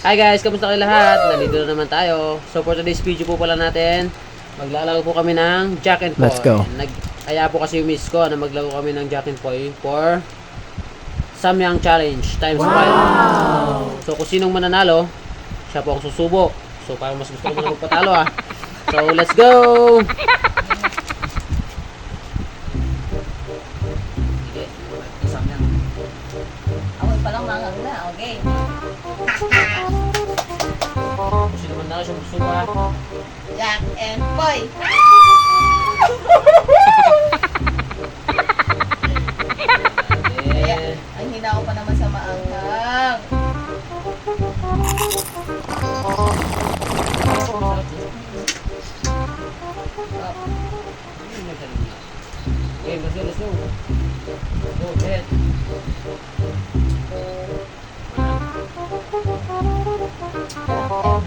Hi guys, kamusta kayo lahat? Nandito na naman tayo. So for today's video po pala natin, maglalaro po kami ng Jack and Poy. Let's go. Kaya po kasi yung miss ko na maglaro kami ng Jack and Poy for Samyang Challenge times 5. So kung sinong mananalo, siya po ang susubo. So parang mas gusto ko na magpatalo So let's go! Sige, Samyang. Amoy pa lang mangang na, okay. Kung sino man na siya susubo Jack and Poy. Ang hina ko pa naman sa maanghang. Okay, let's go, let's go. Go ahead.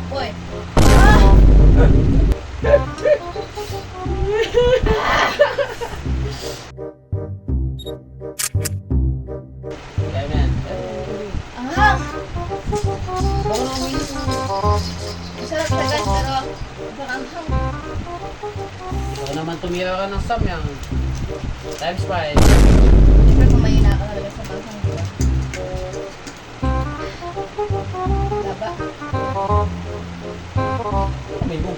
Poy. Okay, man. Anghang. Masarap na guys, pero isang anghang. Ikaw naman tumira ka ng Samyang. Times 5. Siyempre kung mahina ka talaga sa manghang, diba? Laba. May mo.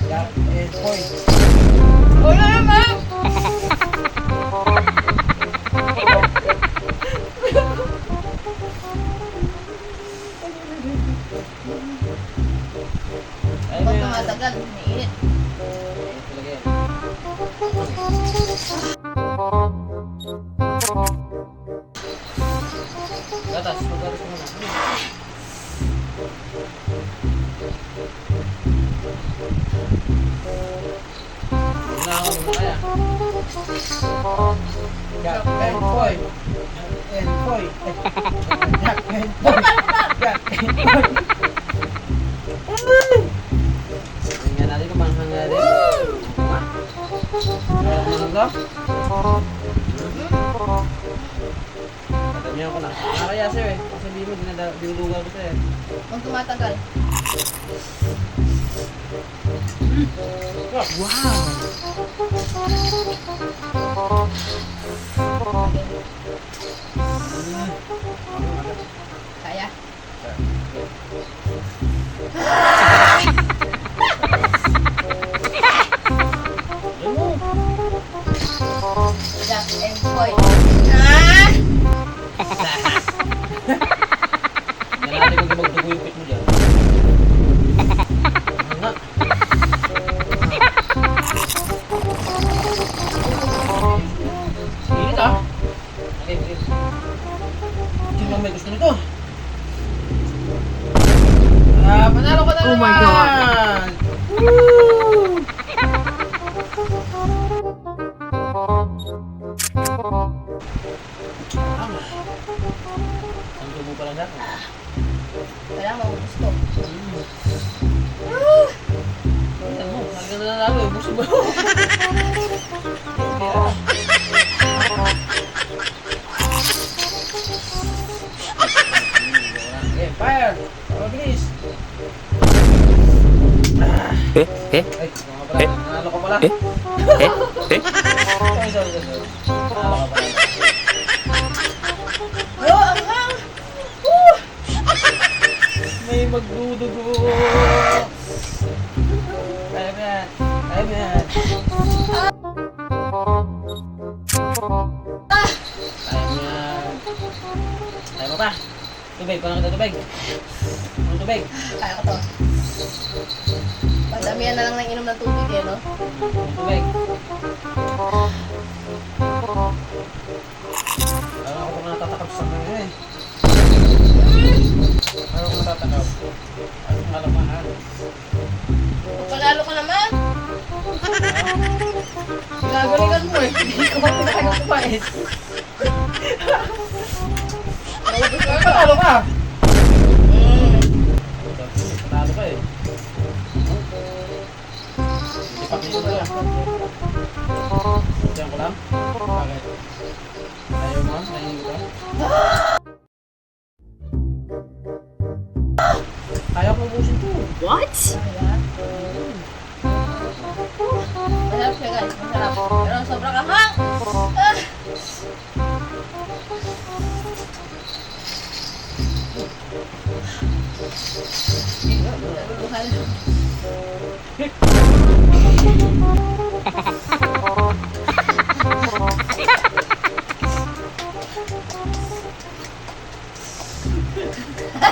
Jack and Poy. Wala naman! Ay, Pag may tumatagal, umiinit. talaga yan. Gatas, magatas mo na. Una ako muna kaya. Jack and Poy. And Poy. Jack and Poy. Jack and Poy. Tingnan natin kung manghang nga rin. Manghang ka? Tatamihan ko na. Nakakaya sir eh. Kasi di mo dinudugal ko sa'yo. Pag tumatagal. Kaya? Yan mo. Jack and Poy. Ah! Tingnan natin kung magdugo yung pit mo dyan. Nga. Init Okay, okay. Sino may gusto nito? Panalo ka na naman! Oh my God. Woo! Ang tubo pa lang natin. Kailangan mo gusto. Tingnan mo, talaga na nanalo eh. Buso ba? Okay, fire! Mabilis! Ay, mga pala. Nanalo ka pala. Sorry. Nanalo ka pala. Oh, anghang! May magdudugo! Kaya mo yan. Kaya mo yan. Kaya mo yan. Kaya mo pa. Tubig, parang kita tubig. Ang tubig. Kaya ko to. Madamihan na lang ng inom ng tubig eh, no? Ang tubig. Parang ako pa natatakap sa mga eh. Parang ako natatakap. Parang malamahan. Panalo ka naman! Gagalingan mo eh. Hindi ko ba pinakagod pa eh. Panalo ka! Mm. Panalo ka eh. Ipakita mo lang. Diyan ko lang? Bakit? Ayaw mo? Nahihilo ka? Kaya ko ubusin to. What? Ayan. Masarap siya guys, masarap. Pero sobrang kahang. Ah.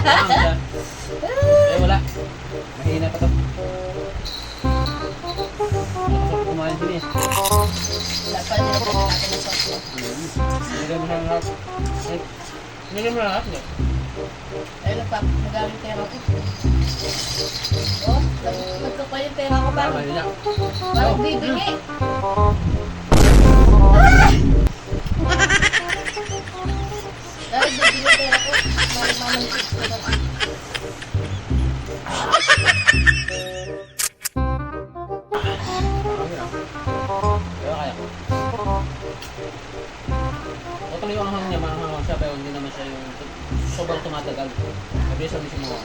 Naluluhan. Wala. Mahina pa to. Masarap kumain din eh. Dapat nilagyan natin ng sauce. Nilagay mo na lahat. Nilagay mo na lahat. Ayun, nagpapagamit pera ko. Oh, nagpagka pa yung pera ko parang. Tama na. Parang bibingi. Dahil bibingi yung pera ko. Parang mamalikit ko naman. Kaya. Tutuloy ko ang hangin niya, manghang siya, pero hindi naman siya yung sobrang tumatagal. Mabilis ang mismo mo.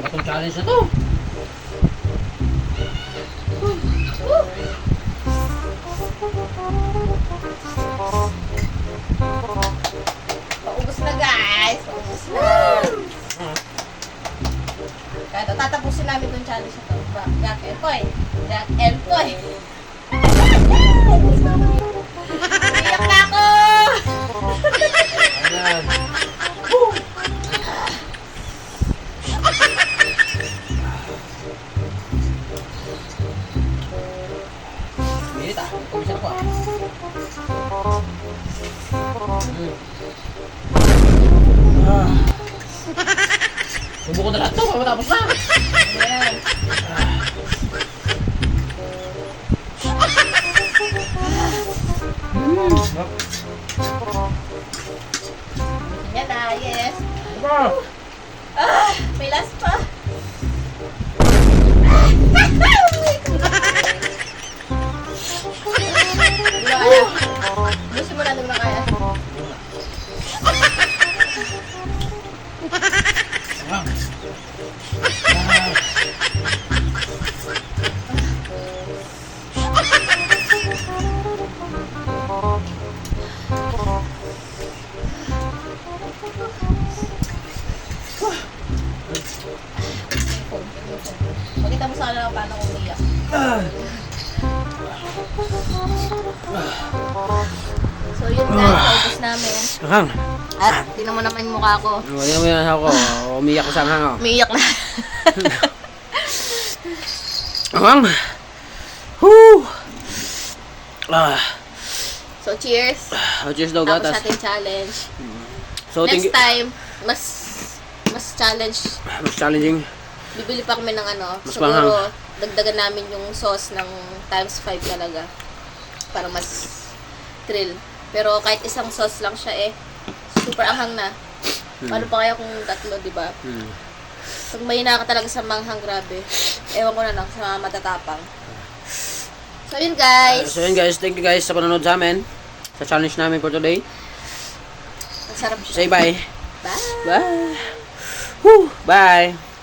Batong challenge na to. Paubos na guys. Paubos na. Kaya tatapusin namin itong challenge na ito. Jack and Poy. Jack and Poy. Umiyak na ako! Ayan. Minit ah. Kumisan ako ah. Subo ko na lahat to. Matapos na. Ayan. Yan na, yes. May last pa. Hindi na kaya. Busin mo na, hindi mo na kaya. Pakita mo sa kanila kung paano ko umiyak. So yun guys, focus namin. Hang. At tingnan mo naman yung mukha ko. Wala mo yan ako. Umiyak ko sa hang. Umiiyak na. Hang. Woo. So cheers. Cheers daw Tapos gatas. natin challenge. So Next time, mas challenge. mas challenging. Bibili pa kami ng ano. Mas Siguro, dagdagan namin yung sauce ng times 5 talaga. Para mas thrill. Pero kahit isang sauce lang siya super anghang na. Paano pa kaya kung tatlo, di ba? Pag may ka talaga sa manghang, grabe. Ewan ko na lang sa matatapang. So yun guys. Thank you guys sa panonood sa amin. Sa challenge namin for today. Ang sarap siya. Say bye. Bye! Bye. Woo. Bye.